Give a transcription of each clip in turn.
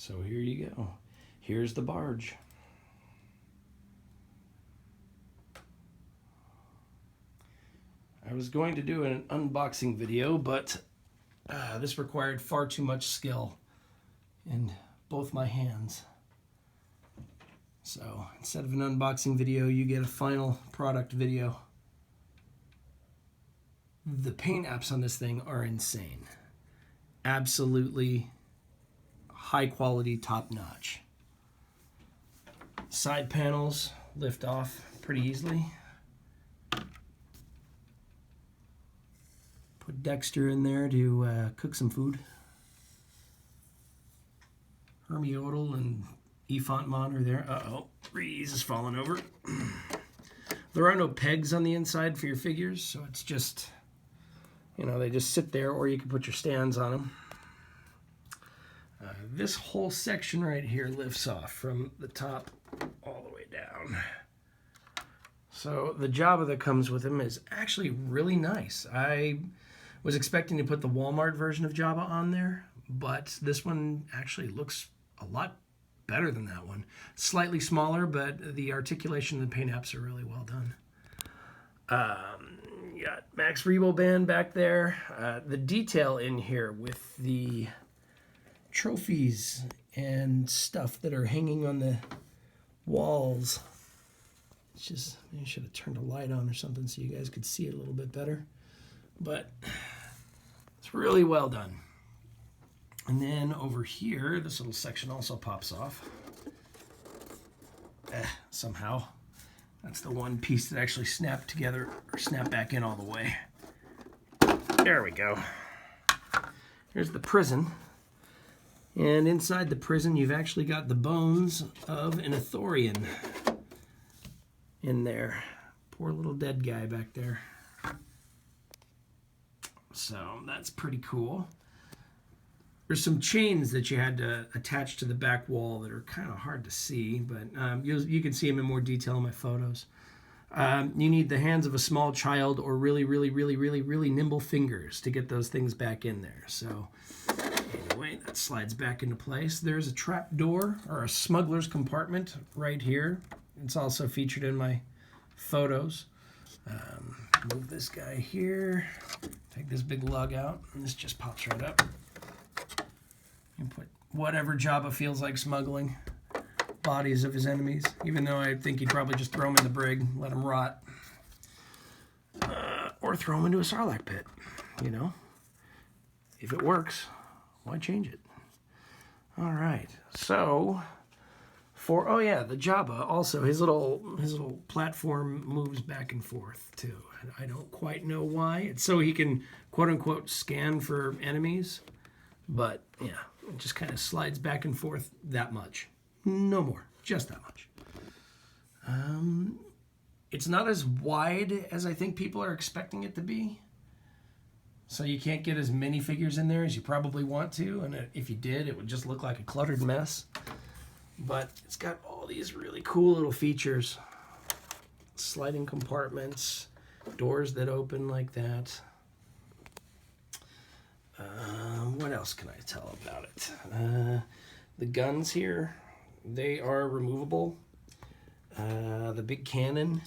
So here you go. Here's the barge. I was going to do an unboxing video, but this required far too much skill in both my hands. So instead of an unboxing video, you get a final product video. The paint apps on this thing are insane. Absolutely high quality, top notch. Side panels lift off pretty easily. Put Dexter in there to cook some food. Hermiodal and Efontmon are there. Uh-oh, Reese is falling over. There are no pegs on the inside for your figures, so it's just, you know, they just sit there, or you can put your stands on them. This whole section right here lifts off from the top all the way down. So the Jabba that comes with him is actually really nice. I was expecting to put the Walmart version of Jabba on there, but this one actually looks a lot better than that one. Slightly smaller, but the articulation and the paint apps are really well done. You got Max Rebo Band back there. The detail in here with the trophies and stuff that are hanging on the walls. It's just, maybe I should have turned a light on or something so you guys could see it a little bit better. But it's really well done. And then over here, this little section also pops off. Somehow. That's the one piece that actually snapped together, or snapped back in all the way. There we go. Here's the prison. And inside the prison, you've actually got the bones of an Ithorian in there. Poor little dead guy back there. So that's pretty cool. There's some chains that you had to attach to the back wall that are kind of hard to see, but you can see them in more detail in my photos. You need the hands of a small child or really, really, really, really, really nimble fingers to get those things back in there. So anyway, that slides back into place. There's a trap door or a smuggler's compartment right here. It's also featured in my photos. Move this guy here. Take this big lug out, and this just pops right up. You put whatever Jabba feels like smuggling. Bodies of his enemies, even though I think he'd probably just throw them in the brig, let them rot. Or throw them into a Sarlacc pit, you know? If it works, why change it? All right, so for, oh yeah, the Jabba, also his little platform moves back and forth too. I don't quite know why. It's so he can, quote unquote, scan for enemies, but yeah, it just kind of slides back and forth that much. No more, just that much. It's not as wide as I think people are expecting it to be. So you can't get as many figures in there as you probably want to. And if you did, it would just look like a cluttered mess. But it's got all these really cool little features. Sliding compartments, doors that open like that. What else can I tell about it? The guns here, they are removable. The big cannon.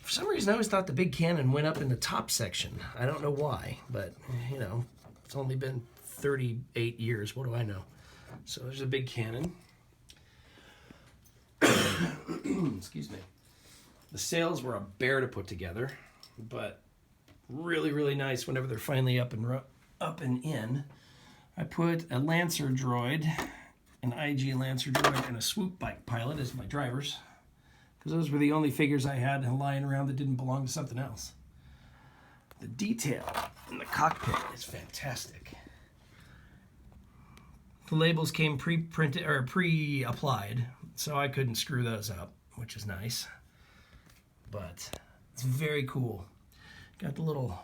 For some reason, I always thought the big cannon went up in the top section. I don't know why, but, you know, it's only been 38 years. What do I know? So there's a big cannon. Excuse me. The sails were a bear to put together, but really, really nice whenever they're finally up and in. I put a Lancer droid, an IG Lancer droid, and a swoop bike pilot as my drivers, because those were the only figures I had lying around that didn't belong to something else. The detail in the cockpit is fantastic. The labels came pre-printed or pre-applied, so I couldn't screw those up, which is nice. But it's very cool. Got the little,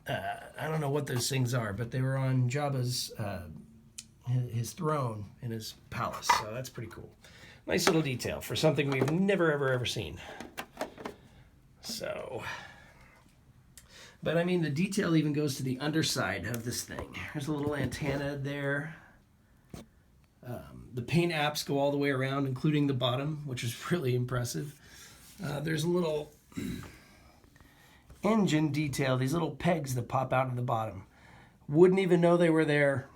I don't know what those things are, but they were on Jabba's, his throne in his palace, so that's pretty cool. Nice little detail for something we've never, ever seen. So, but I mean, the detail even goes to the underside of this thing. There's a little antenna there. The paint apps go all the way around, including the bottom, which is really impressive. There's a little engine detail, these little pegs that pop out of the bottom. Wouldn't even know they were there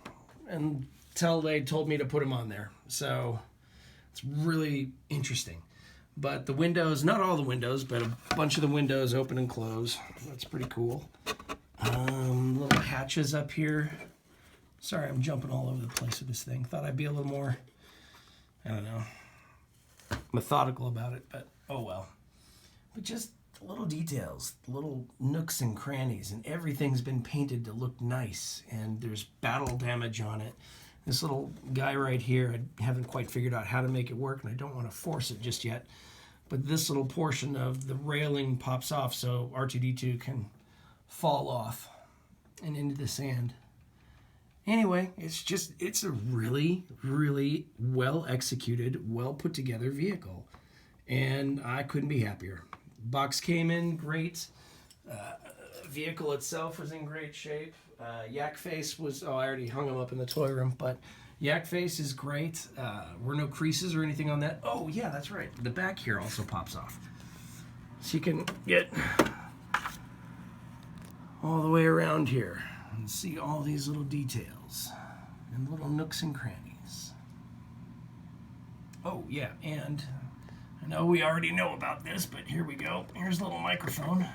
until they told me to put them on there. So it's really interesting. But the windows, not all the windows, but a bunch of the windows open and close. That's pretty cool. Little hatches up here. Sorry, I'm jumping all over the place with this thing. Thought I'd be a little more, I don't know, methodical about it, but oh well. But just the little details, the little nooks and crannies, and everything's been painted to look nice, and there's battle damage on it. This little guy right here, I haven't quite figured out how to make it work, and I don't want to force it just yet. But this little portion of the railing pops off so R2-D2 can fall off and into the sand. Anyway, it's a really, really well executed, well put together vehicle. And I couldn't be happier. Box came in great. Vehicle itself was in great shape. Yak face was, I already hung him up in the toy room, but yak face is great. Were no creases or anything on that. Oh yeah, that's right. The back here also pops off. So you can get all the way around here and see all these little details and little nooks and crannies. Oh yeah, and I know we already know about this, but here we go. Here's a little microphone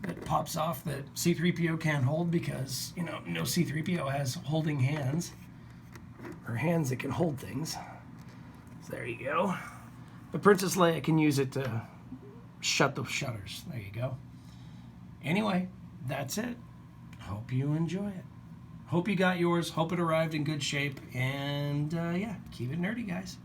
that pops off that C-3PO can't hold because, you know, no C-3PO has holding hands, or hands that can hold things. So there you go. But Princess Leia can use it to shut the shutters. There you go. Anyway, that's it. Hope you enjoy it. Hope you got yours. Hope it arrived in good shape. And yeah, keep it nerdy, guys.